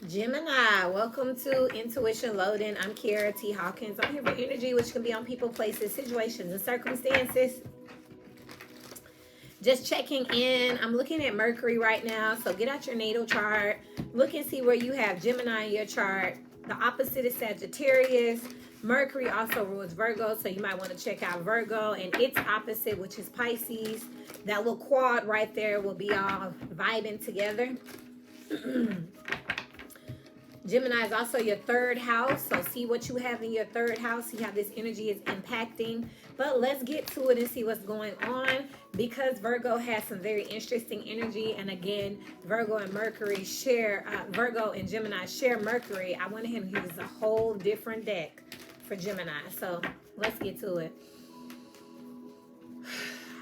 Gemini, welcome to Intuition Loading. I'm Kiara T. Hawkins. I'm here for energy, which can be on people, places, situations, and circumstances. Just checking in. I'm looking at Mercury right now, so get out your natal chart. Look and see where you have Gemini in your chart. The opposite is Sagittarius. Mercury also rules Virgo, so you might want to check out Virgo and its opposite, which is Pisces. That little quad right there will be all vibing together. Gemini is also your third house, so see what you have in your third house, see how this energy is impacting. But let's get to it and see what's going on, because Virgo has some very interesting energy. And again, Virgo and Mercury share, Virgo and Gemini share Mercury. I went ahead and used a whole different deck for Gemini, so let's get to it.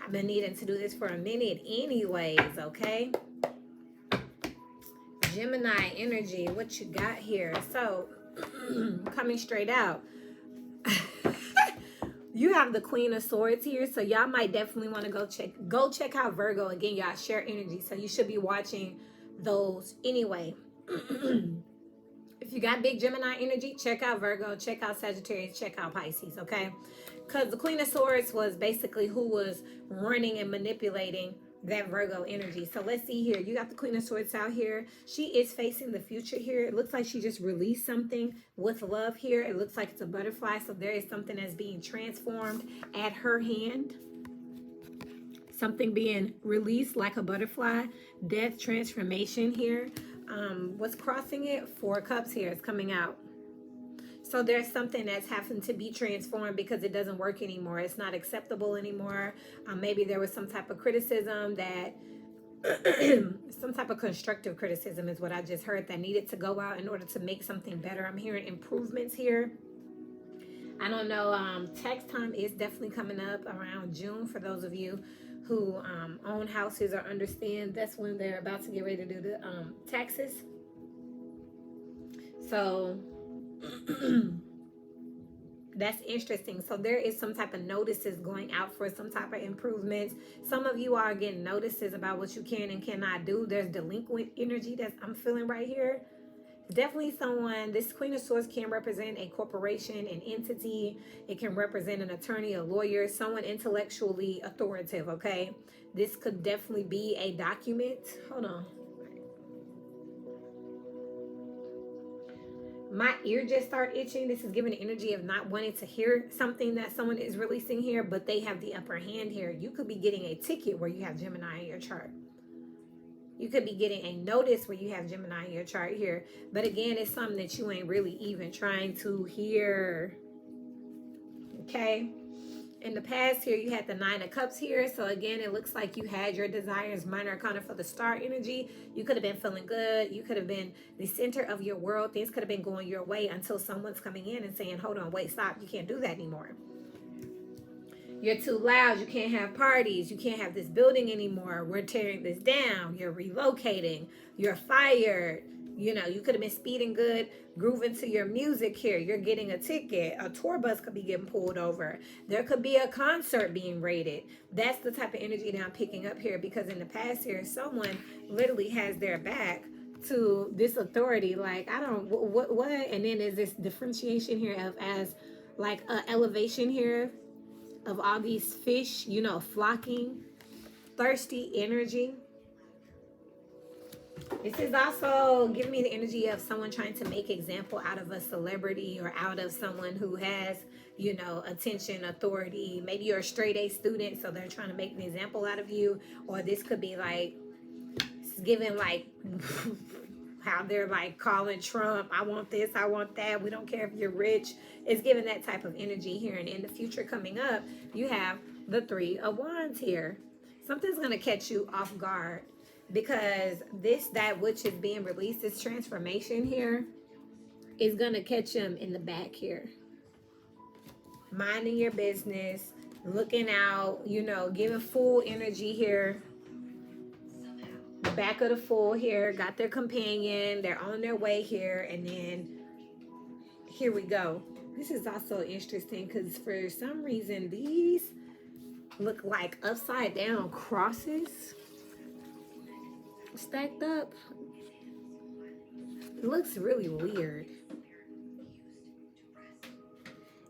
I've been needing to do this for a minute anyways, okay? Gemini energy, what you got here? So, coming straight out, you have the Queen of Swords here, so y'all might definitely want to go check out Virgo. Again, y'all share energy, so you should be watching those anyway. If you got big Gemini energy, check out Virgo, check out Sagittarius, check out Pisces, okay? Because the Queen of Swords was basically who was running and manipulating that Virgo energy. So let's see here. You got the Queen of Swords out here. She is facing the future here. It looks like she just released something with love here. It looks like it's a butterfly. So there is something that's being transformed at her hand. Something being released like a butterfly. Death, transformation here. What's crossing it? Four Cups here is coming out. So there's something that's having to be transformed because it doesn't work anymore. It's not acceptable anymore. Maybe there was some type of criticism that, some type of constructive criticism is what I just heard, that needed to go out in order to make something better. I'm hearing improvements here. I don't know. Tax time is definitely coming up around June for those of you who own houses or understand that's when they're about to get ready to do the taxes. So that's interesting. So there is some type of notices going out for some type of improvements. Some of you are getting notices about what you can and cannot do. There's delinquent energy that I'm feeling right here. Definitely someone, this Queen of Swords can represent a corporation, an entity. It can represent an attorney, a lawyer, someone intellectually authoritative, okay? This could definitely be a document. Hold on. My ear just started itching. This is giving the energy of not wanting to hear something that someone is releasing here, but they have the upper hand here. You could be getting a ticket where you have Gemini in your chart. You could be getting a notice where you have Gemini in your chart here. But again, it's something that you ain't really even trying to hear. Okay? In the past here, you had the Nine of Cups here. So again, it looks like you had your desires, minor arcana for the star energy. You could have been feeling good. You could have been the center of your world. Things could have been going your way until someone's coming in and saying, hold on, wait, stop. You can't do that anymore. You're too loud. You can't have parties. You can't have this building anymore. We're tearing this down. You're relocating. You're fired. You know, you could have been speeding good, grooving to your music here. You're getting a ticket. A tour bus could be getting pulled over. There could be a concert being raided. That's the type of energy that I'm picking up here, because in the past here, someone literally has their back to this authority. Like, I don't, what? And then there's this differentiation here of as like an elevation here of all these fish, you know, flocking, thirsty energy. This is also giving me the energy of someone trying to make example out of a celebrity or out of someone who has, you know, attention, authority. Maybe you're a straight A student, so they're trying to make an example out of you. Or this could be like, it's giving like how they're like calling Trump, I want this, I want that, we don't care if you're rich. It's giving that type of energy here. And in the future coming up, you have the Three of Wands here. Something's going to catch you off guard, because that which is being released, this transformation here, is going to catch them in the back here. Minding your business, looking out, you know, giving full energy here. The back of the Fool here, got their companion, they're on their way here, and then here we go. This is also interesting because for some reason these look like upside down crosses stacked up. It looks really weird.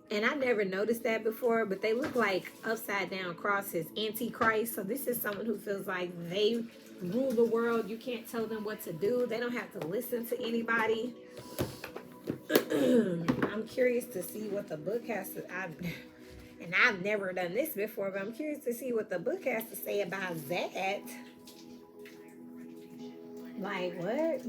And I never noticed that before, but they look like upside down crosses, antichrist. So this is someone who feels like they rule the world. You can't tell them what to do. They don't have to listen to anybody. I'm curious to see what the book has to. And I've never done this before, but I'm curious to see what the book has to say about that. Like what?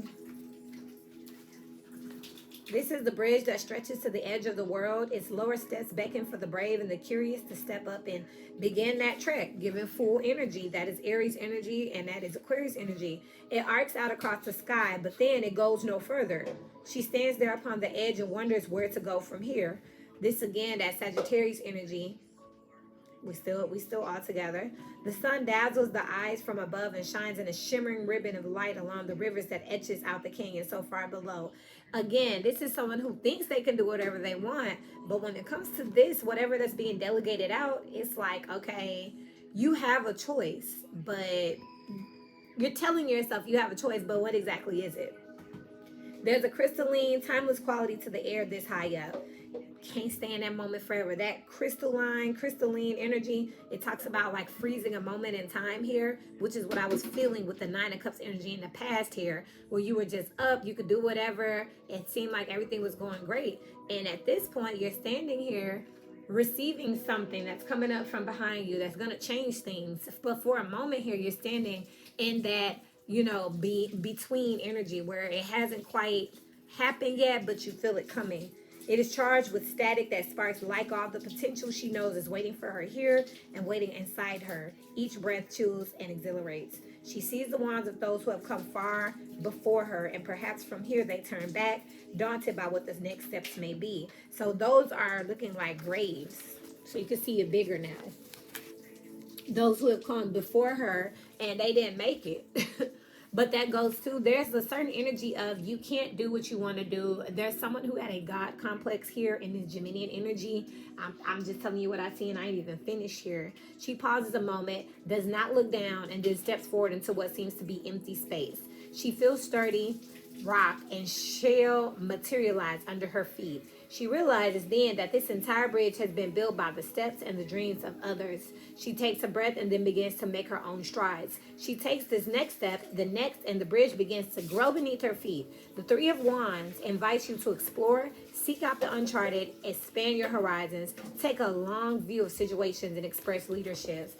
This is the bridge that stretches to the edge of the world. Its lower steps beckon for the brave and the curious to step up and begin that trek, giving full energy. That is Aries energy and that is Aquarius energy. It arcs out across the sky, but then it goes no further. She stands there upon the edge and wonders where to go from here. This again, that Sagittarius energy. We still all together. The sun dazzles the eyes from above and shines in a shimmering ribbon of light along the rivers that etches out the canyon so far below. Again, this is someone who thinks they can do whatever they want, but when it comes to this, whatever that's being delegated out, it's like, okay, you have a choice, but you're telling yourself you have a choice, but what exactly is it? There's a crystalline, timeless quality to the air this high up. Can't stay in that moment forever. That crystalline energy, it talks about like freezing a moment in time here, which is what I was feeling with the Nine of Cups energy in the past here, where you were just up, you could do whatever. It seemed like everything was going great. And at this point, you're standing here receiving something that's coming up from behind you that's going to change things. But for a moment here, you're standing in that, between energy where it hasn't quite happened yet, but you feel it coming. It is charged with static that sparks like all the potential she knows is waiting for her here and waiting inside her. Each breath chills and exhilarates. She sees the wands of those who have come far before her, and perhaps from here they turn back, daunted by what the next steps may be. So those are looking like graves. So you can see it bigger now. Those who have come before her and they didn't make it. But that goes to, there's a certain energy of you can't do what you want to do. There's someone who had a God complex here in this Geminian energy. I'm just telling you what I see, and I ain't even finished here. She pauses a moment, does not look down, and then steps forward into what seems to be empty space. She feels sturdy, rock, and shale materialize under her feet. She realizes then that this entire bridge has been built by the steps and the dreams of others. She takes a breath and then begins to make her own strides. She takes this next step, the next, and the bridge begins to grow beneath her feet. The Three of Wands invites you to explore, seek out the uncharted, expand your horizons, take a long view of situations, and express leadership.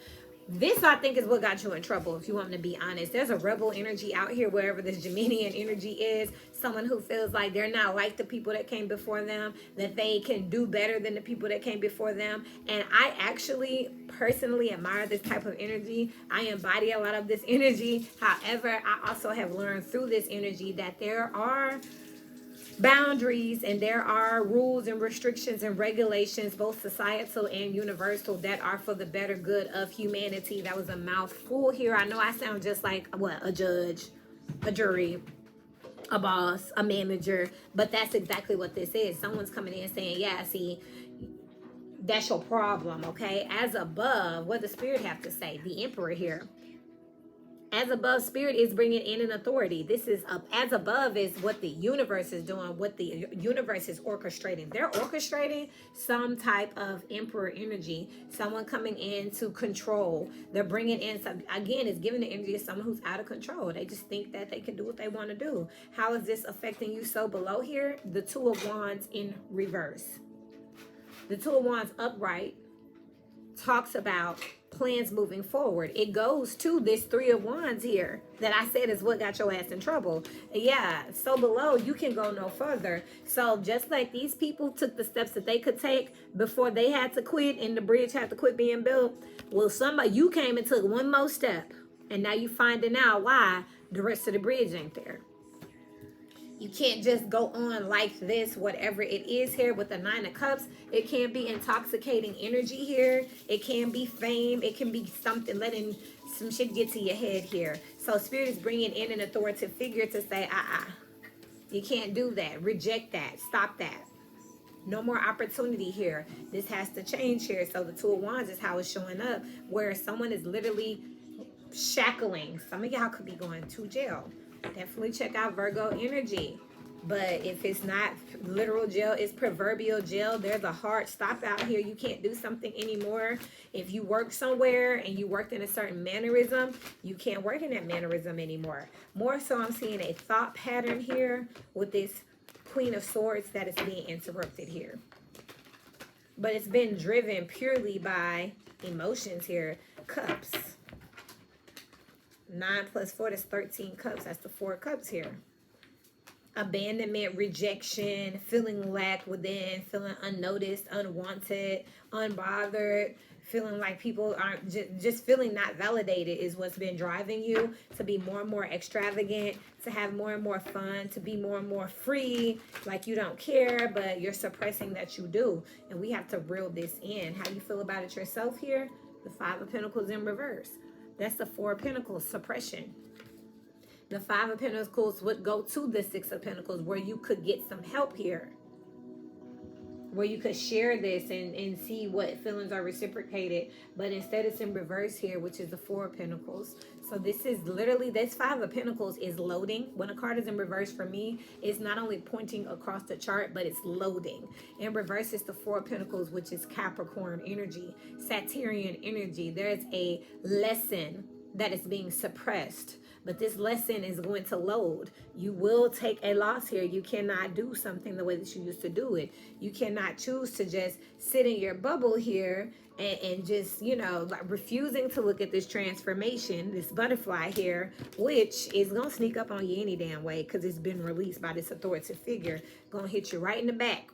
This, I think, is what got you in trouble, if you want me to be honest. There's a rebel energy out here, wherever this Geminian energy is. Someone who feels like they're not like the people that came before them, that they can do better than the people that came before them. And I actually personally admire this type of energy. I embody a lot of this energy. However, I also have learned through this energy that there are boundaries and there are rules and restrictions and regulations, both societal and universal, that are for the better good of humanity. That was a mouthful here. I know I sound just like a judge, a jury, a boss, a manager, but that's exactly what this is. Someone's coming in saying, yeah, see, that's your problem. Okay, as above, what does Spirit have to say? The Emperor here. As above, Spirit is bringing in an authority. This is as above is what the universe is doing, what the universe is orchestrating. They're orchestrating some type of emperor energy, someone coming in to control. They're bringing in some, again, it's giving the energy of someone who's out of control. They just think that they can do what they want to do. How is this affecting you? So below here, the Two of Wands in reverse. The Two of Wands upright talks about plans moving forward. It goes to this Three of Wands here that I said is what got your ass in trouble. Yeah, so below you can go no further. So just like these people took the steps that they could take before they had to quit and the bridge had to quit being built, well, you came and took one more step, and now you finding out why the rest of the bridge ain't there. You can't just go on like this, whatever it is here with the Nine of Cups. It can be intoxicating energy here. It can be fame. It can be something, letting some shit get to your head here. So Spirit is bringing in an authoritative figure to say, you can't do that. Reject that. Stop that. No more opportunity here. This has to change here. So the Two of Wands is how it's showing up, where someone is literally shackling. Some of y'all could be going to jail. Definitely check out Virgo energy. But if it's not literal jail, it's proverbial jail. There's a hard stop out here. You can't do something anymore. If you work somewhere and you worked in a certain mannerism, you can't work in that mannerism anymore. More so, I'm seeing a thought pattern here with this Queen of Swords that is being interrupted here. But it's been driven purely by emotions here. Cups. 9 plus 4, that's 13 cups. That's the 4 cups here. Abandonment, rejection, feeling lack within, feeling unnoticed, unwanted, unbothered, feeling like people aren't, just feeling not validated is what's been driving you to be more and more extravagant, to have more and more fun, to be more and more free, like you don't care, but you're suppressing that you do. And we have to reel this in. How you feel about it yourself here? The 5 of Pentacles in reverse. That's the 4 of Pentacles, suppression. The 5 of Pentacles would go to the 6 of Pentacles, where you could get some help here. Where you could share this and see what feelings are reciprocated. But instead it's in reverse here, which is the 4 of Pentacles. So this is literally, this 5 of Pentacles is loading. When a card is in reverse for me, it's not only pointing across the chart, but it's loading. In reverse is the 4 of Pentacles, which is Capricorn energy, Saturnian energy. There's a lesson that is being suppressed. But this lesson is going to load. You will take a loss here. You cannot do something the way that you used to do it. You cannot choose to just sit in your bubble here and just, you know, like refusing to look at this transformation, this butterfly here, which is going to sneak up on you any damn way because it's been released by this authoritative figure. Going to hit you right in the back.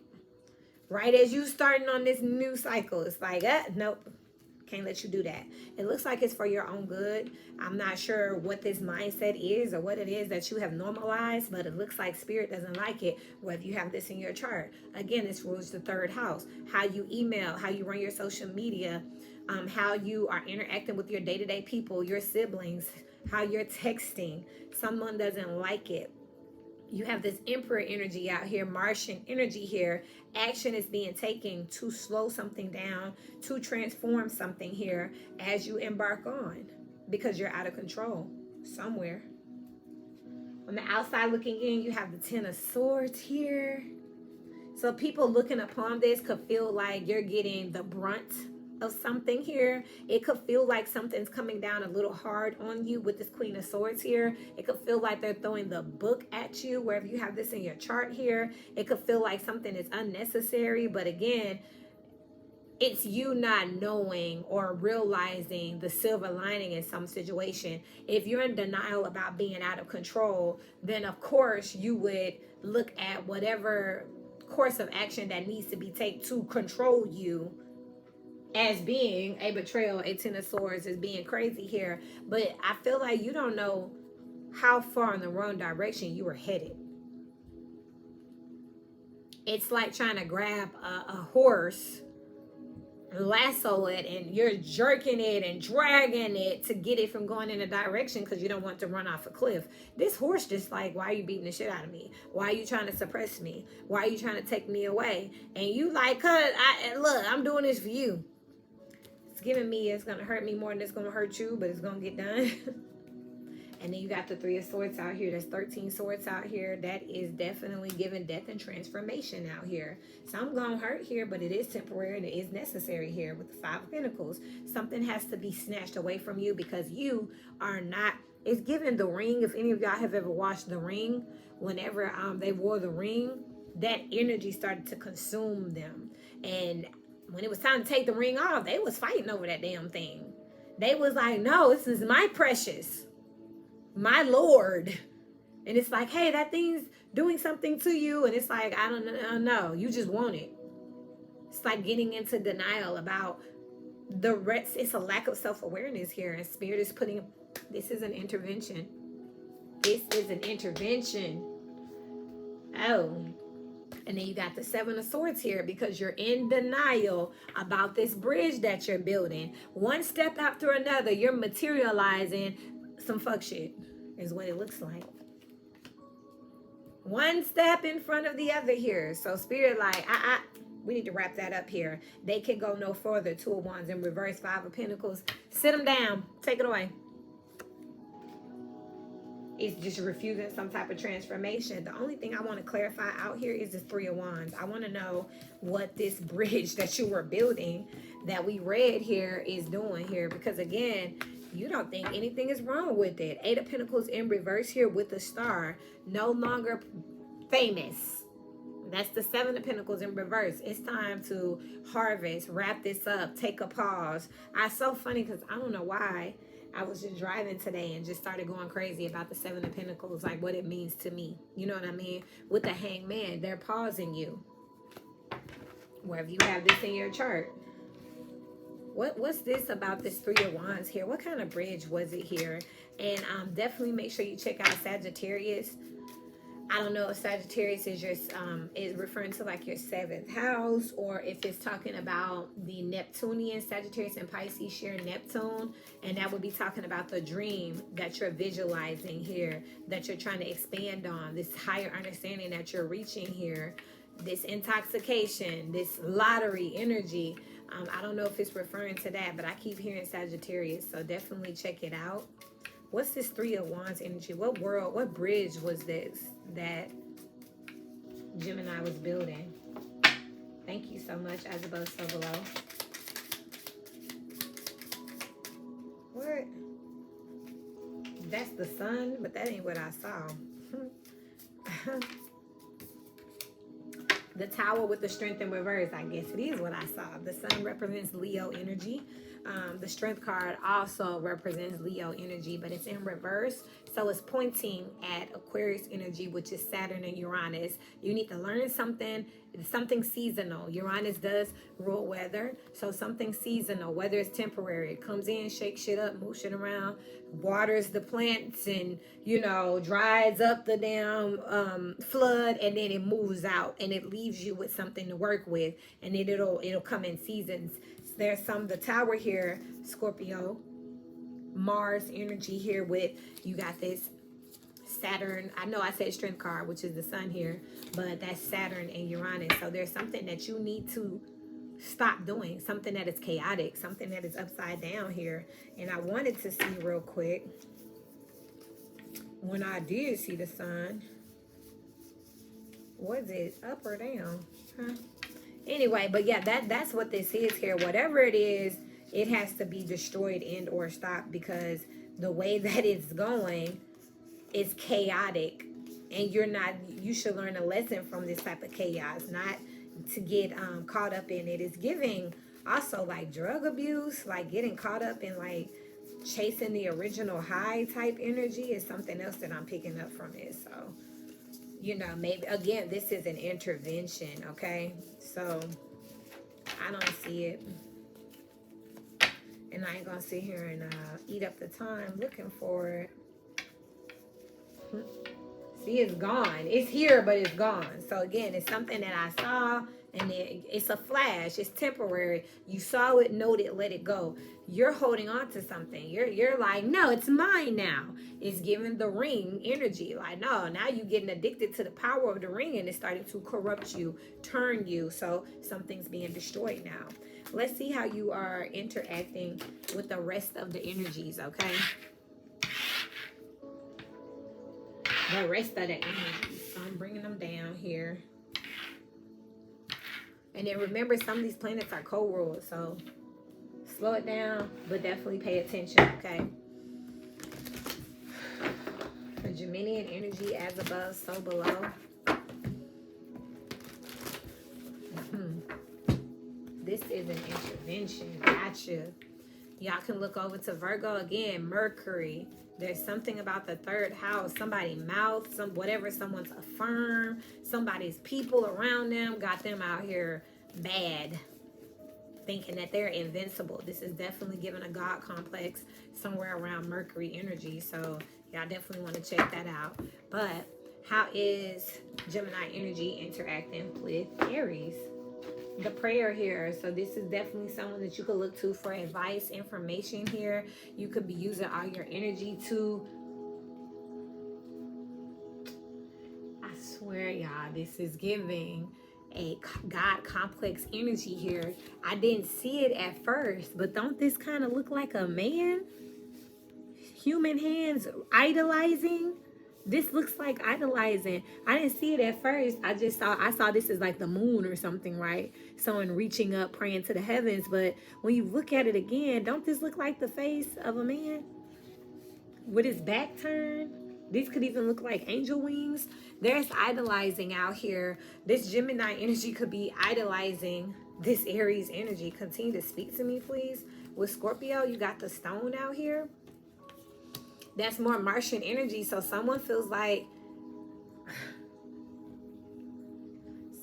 Right as you starting on this new cycle. It's like, nope. Can't let you do that. It looks like it's for your own good. I'm not sure what this mindset is or what it is that you have normalized, but it looks like spirit doesn't like it whether you have this in your chart. Again, this rules the 3rd house. How you email, how you run your social media, how you are interacting with your day-to-day people, your siblings, how you're texting. Someone doesn't like it. You have this Emperor energy out here, Martian energy here. Action is being taken to slow something down, to transform something here as you embark on, because you're out of control somewhere. On the outside looking in, you have the 10 of Swords here. So people looking upon this could feel like you're getting the brunt of something here. It could feel like something's coming down a little hard on you with this Queen of Swords here. It could feel like they're throwing the book at you wherever you have this in your chart here. It could feel like something is unnecessary, but again, it's you not knowing or realizing the silver lining in some situation. If you're in denial about being out of control, then of course you would look at whatever course of action that needs to be taken to control you as being a betrayal. A 10 of Swords is being crazy here. But I feel like you don't know how far in the wrong direction you were headed. It's like trying to grab a horse, lasso it, and you're jerking it and dragging it to get it from going in a direction because you don't want to run off a cliff. This horse just like, why are you beating the shit out of me? Why are you trying to suppress me? Why are you trying to take me away? And you like, look, I'm doing this for you. It's giving me, it's going to hurt me more than it's going to hurt you, but it's going to get done. And then you got the 3 of Swords out here. There's 13 swords out here. That is definitely giving death and transformation out here. Some going to hurt here, but it is temporary and it is necessary here with the 5 of Pentacles. Something has to be snatched away from you because you are not, it's given The Ring. If any of y'all have ever watched The Ring, whenever they wore the ring, that energy started to consume them. And when it was time to take the ring off, they was fighting over that damn thing. They was like, no, this is my precious, my Lord. And it's like, hey, that thing's doing something to you. And it's like, I don't know. You just want it. It's like getting into denial about the rest. It's a lack of self-awareness here. And spirit is putting, this is an intervention. This is an intervention. Oh. And then you got the 7 of Swords here because you're in denial about this bridge that you're building. One step after another, you're materializing some fuck shit is what it looks like. One step in front of the other here. So spirit like, we need to wrap that up here. They can go no further. 2 of Wands in reverse, 5 of Pentacles. Sit them down. Take it away. It's just refusing some type of transformation. The only thing I want to clarify out here is this Three of Wands. I want to know what this bridge that you were building that we read here is doing here. Because again, you don't think anything is wrong with it. Eight of Pentacles in reverse here with the star. No longer famous. That's the Seven of Pentacles in reverse. It's time to harvest, wrap this up, take a pause. It's so funny because I don't know why. I was just driving today and just started going crazy about the Seven of Pentacles, like what it means to me. You know what I mean? With the Hangman, they're pausing you. Wherever you have this in your chart. What's this about this Three of Wands here? What kind of bridge was it here? And definitely make sure you check out Sagittarius. I don't know if Sagittarius is your is referring to like your 7th house, or if it's talking about the Neptunian. Sagittarius and Pisces share Neptune, and that would be talking about the dream that you're visualizing here, that you're trying to expand on, this higher understanding that you're reaching here, this intoxication, this lottery energy. I don't know if it's referring to that, but I keep hearing Sagittarius, so definitely check it out. What's this Three of Wands energy? What world, what bridge was this that Gemini was building? Thank you so much. As above, so below. What? That's the sun, but that ain't what I saw. The Tower with the Strength in reverse. I guess it is what I saw. The sun represents Leo energy. The Strength card also represents Leo energy, but it's in reverse. So it's pointing at Aquarius energy, which is Saturn and Uranus. You need to learn something seasonal. Uranus does rule weather. So something seasonal, whether it's temporary. It comes in, shakes shit up, moves shit around, waters the plants, and, you know, dries up the damn flood, and then it moves out, and it leaves you with something to work with, and then it'll come in seasons. There's the Tower here, Scorpio, Mars energy here with, you got this Saturn. I know I said Strength card, which is the sun here, but that's Saturn and Uranus. So there's something that you need to stop doing, something that is chaotic, something that is upside down here. And I wanted to see real quick, when I did see the sun, was it up or down? Huh? Anyway, but yeah, that's what this is here. Whatever it is, it has to be destroyed and or stopped, because the way that it's going is chaotic, and you should learn a lesson from this type of chaos, not to get caught up in it. It's giving also like drug abuse, like getting caught up in like chasing the original high type energy is something else that I'm picking up from it. So, you know, maybe again, this is an intervention, okay? So I don't see it, and I ain't gonna sit here and eat up the time looking for it. See, it's gone. It's here, but it's gone. So again, it's something that I saw, and it's a flash. It's temporary. You saw it, noted, let it go. You're holding on to something. You're like, no, it's mine now. It's giving the ring energy. Like, no, now you're getting addicted to the power of the ring, and it's starting to corrupt you, turn you. So something's being destroyed now. Let's see how you are interacting with the rest of the energies, okay? The rest of the energies. So I'm bringing them down here. And then remember, some of these planets are co-ruled, so slow it down, but definitely pay attention, okay? The Geminian energy, as above, so below. This is an intervention. Gotcha. Y'all can look over to Virgo again. Mercury. There's something about the 3rd house. Somebody's mouth, someone's affirm. Somebody's people around them got them out here bad, thinking that they're invincible. This is definitely giving a God complex somewhere around Mercury energy. So y'all definitely want to check that out. But how is Gemini energy interacting with Aries? The prayer here. So this is definitely someone that you could look to for advice, information here. You could be using all your energy to, I swear y'all, this is giving a God complex energy here. I didn't see it at first, but don't this kind of look like a man? Human hands idolizing? This looks like idolizing. I didn't see it at first. I saw this as like the moon or something, right? Someone reaching up, praying to the heavens. But when you look at it again, don't this look like the face of a man with his back turned? These could even look like angel wings. There's idolizing out here. This Gemini energy could be idolizing this Aries energy. Continue to speak to me, please. With Scorpio, you got the stone out here. That's more Martian energy. So someone feels like,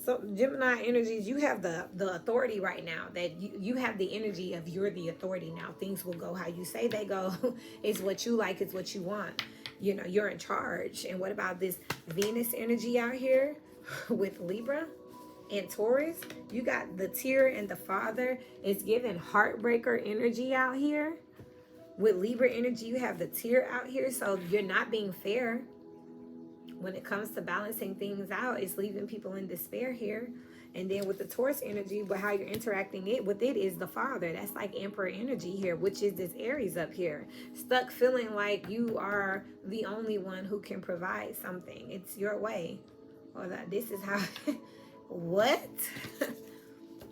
so Gemini energies, you have the authority right now. That you have the energy of you're the authority now. Things will go how you say they go. It's what you like. It's what you want. You know, you're in charge. And what about this Venus energy out here with Libra and Taurus? You got the tear and the father. It's giving heartbreaker energy out here. With Libra energy, you have the tear out here. So you're not being fair. When it comes to balancing things out, it's leaving people in despair here. And then with the Taurus energy, but how you're interacting with it is the father. That's like Emperor energy here, which is this Aries up here. Stuck feeling like you are the only one who can provide something. It's your way. Or that this is how... What?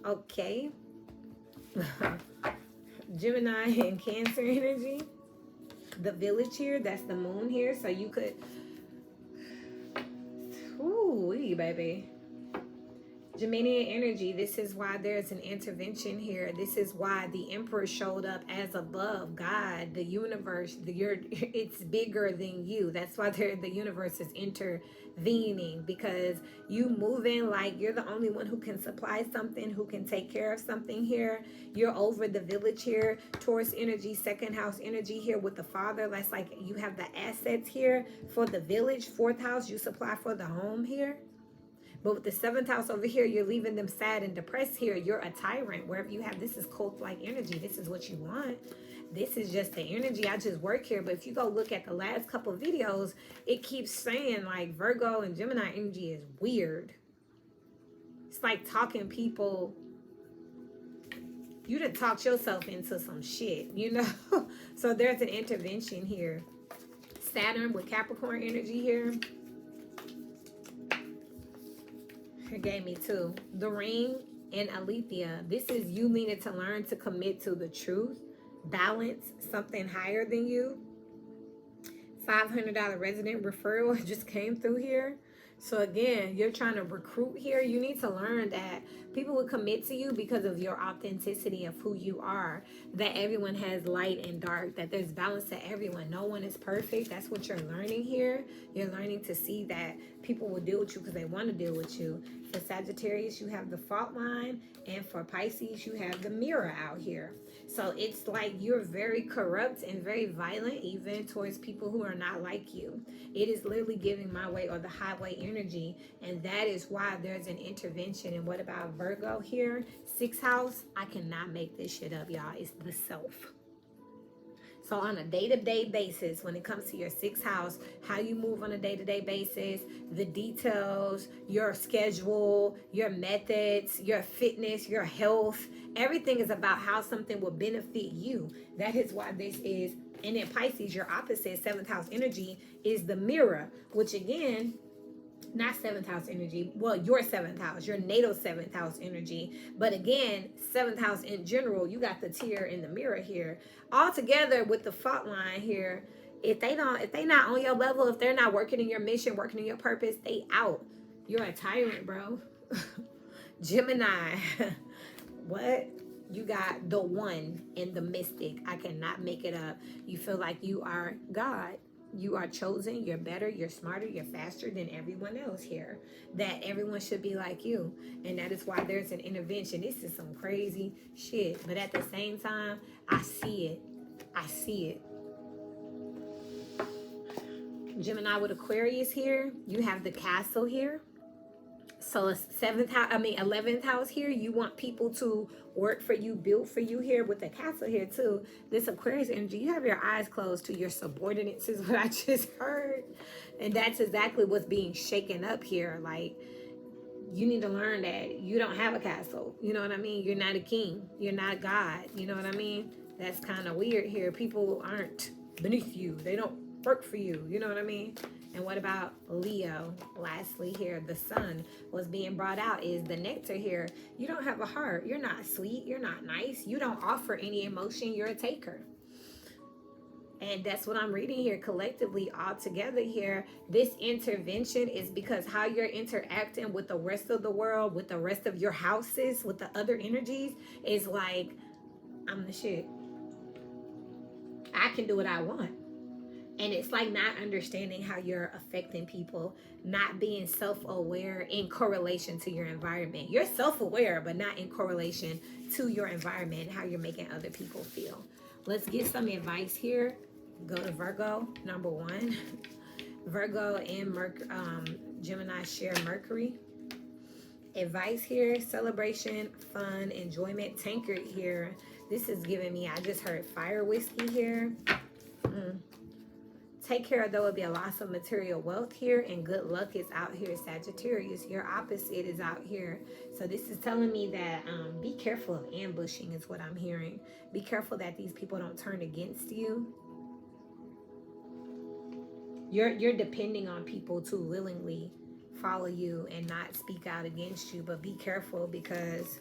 Okay. Gemini and Cancer energy. The village here, that's the moon here. So you could... Ooh, baby. Gemini energy, this is why there's an intervention here. This is why the Emperor showed up as above God, the universe. It's bigger than you. That's why the universe is intervening, because you move in like you're the only one who can supply something, who can take care of something here. You're over the village here. Taurus energy, second house energy here with the father. That's like you have the assets here for the village. Fourth house, you supply for the home here. But with the seventh house over here, you're leaving them sad and depressed here. You're a tyrant. Wherever you have, this is cult-like energy. This is what you want. This is just the energy. I just work here. But if you go look at the last couple of videos, it keeps saying like Virgo and Gemini energy is weird. It's like talking people. You done talked yourself into some shit, you know? So there's an intervention here. Saturn with Capricorn energy here. It gave me two. The ring and Alethea. This is you needed to learn to commit to the truth, balance something higher than you. $500 resident referral just came through here. So again, you're trying to recruit here. You need to learn that people will commit to you because of your authenticity of who you are. That everyone has light and dark. That there's balance to everyone. No one is perfect. That's what you're learning here. You're learning to see that people will deal with you because they want to deal with you. For Sagittarius, you have the fault line. And for Pisces, you have the mirror out here. So it's like you're very corrupt and very violent, even towards people who are not like you. It is literally giving my way or the highway energy. And that is why there's an intervention. And what about Virgo here? Sixth house. I cannot make this shit up, y'all. It's the self. So on a day-to-day basis, when it comes to your sixth house, how you move on a day-to-day basis, the details, your schedule, your methods, your fitness, your health, everything is about how something will benefit you. That is why this is, and in Pisces, your opposite, seventh house energy, is the mirror, which again, not seventh house energy, well, your seventh house, your natal seventh house energy. But again, seventh house in general, you got the tear in the mirror here. All together with the fault line here, if they not on your level, if they're not working in your mission, working in your purpose, they out. You're a tyrant, bro. Gemini. What? You got the one in the mystic. I cannot make it up. You feel like you are God. You are chosen, you're better, you're smarter, you're faster than everyone else here. That everyone should be like you. And that is why there's an intervention. This is some crazy shit. But at the same time, I see it. I see it. Gemini with Aquarius here. You have the castle here. So 11th house here, you want people to work for you, build for you here with the castle here too. This Aquarius energy, you have your eyes closed to your subordinates is what I just heard. And that's exactly what's being shaken up here. Like, you need to learn that you don't have a castle. You know what I mean? You're not a king. You're not God. You know what I mean? That's kind of weird here. People aren't beneath you. They don't work for you. You know what I mean? And what about Leo? Lastly here, the sun was being brought out is the nectar here. You don't have a heart. You're not sweet. You're not nice. You don't offer any emotion. You're a taker. And that's what I'm reading here collectively all together here. This intervention is because how you're interacting with the rest of the world, with the rest of your houses, with the other energies is like, I'm the shit. I can do what I want. And it's like not understanding how you're affecting people, not being self-aware in correlation to your environment. You're self-aware, but not in correlation to your environment and how you're making other people feel. Let's get some advice here. Go to Virgo, number 1. Virgo and Gemini share Mercury. Advice here, celebration, fun, enjoyment. Tankard here. This is giving me, I just heard fire whiskey here. Take care, though, it'll be a loss of material wealth here, and good luck is out here, Sagittarius. Your opposite is out here. So this is telling me that be careful of ambushing is what I'm hearing. Be careful that these people don't turn against you. You're depending on people to willingly follow you and not speak out against you, but be careful because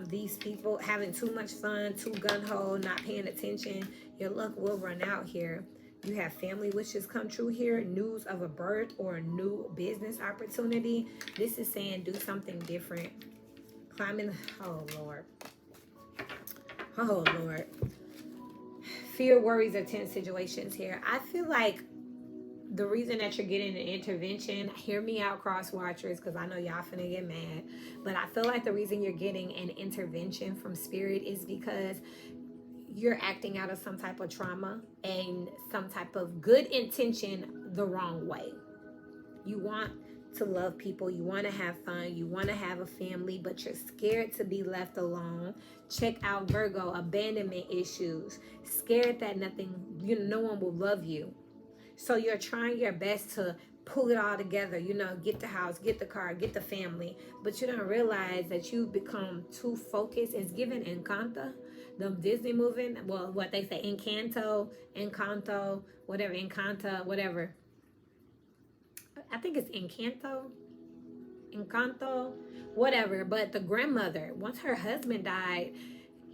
these people having too much fun, too gung-ho, not paying attention, your luck will run out here. You have family wishes come true here, news of a birth or a new business opportunity. This is saying do something different. Climbing, oh Lord. Oh Lord. Fear, worries, or tense situations here. I feel like the reason that you're getting an intervention, hear me out, cross watchers, because I know y'all finna get mad, but I feel like the reason you're getting an intervention from spirit is because you're acting out of some type of trauma and some type of good intention the wrong way. You want to love people, you want to have fun, you want to have a family, but you're scared to be left alone. Check out Virgo, abandonment issues, scared that no one will love you. So you're trying your best to pull it all together, get the house, get the car, get the family, but you don't realize that you've become too focused. It's given Encanto, the Disney movie, well, what they say, Encanto, whatever, Encanta, whatever. I think it's Encanto, whatever. But the grandmother, once her husband died,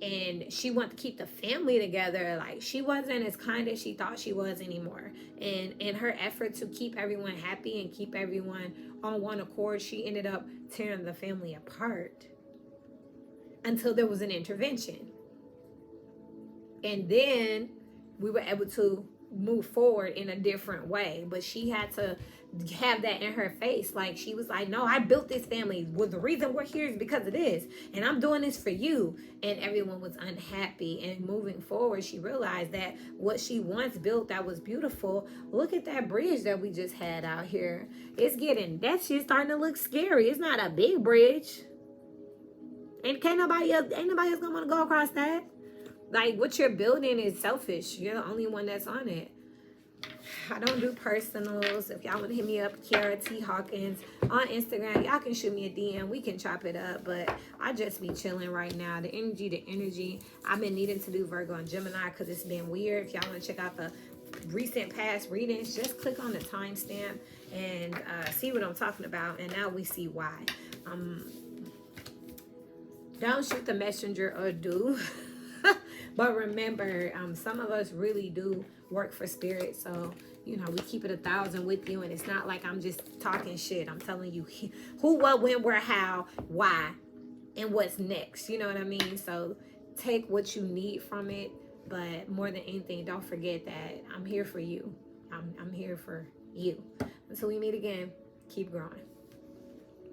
and she wanted to keep the family together, like she wasn't as kind as she thought she was anymore. And in her effort to keep everyone happy and keep everyone on one accord, she ended up tearing the family apart until there was an intervention. And then we were able to move forward in a different way. But she had to have that in her face. Like, she was like, no, I built this family. Well, the reason we're here is because of this. And I'm doing this for you. And everyone was unhappy. And moving forward, she realized that what she once built that was beautiful, look at that bridge that we just had out here. That shit's starting to look scary. It's not a big bridge. And ain't nobody else gonna want to go across that. Like, what you're building is selfish. You're the only one that's on it. I don't do personals. If y'all want to hit me up, Kiara T. Hawkins on Instagram, y'all can shoot me a DM. We can chop it up. But I just be chilling right now. The energy. I've been needing to do Virgo and Gemini because it's been weird. If y'all want to check out the recent past readings, just click on the timestamp and see what I'm talking about. And now we see why. Don't shoot the messenger or do. But remember, some of us really do work for spirit. So, we keep it 1,000 with you. And it's not like I'm just talking shit. I'm telling you who, what, when, where, how, why, and what's next. You know what I mean? So take what you need from it. But more than anything, don't forget that I'm here for you. I'm here for you. Until we meet again, keep growing.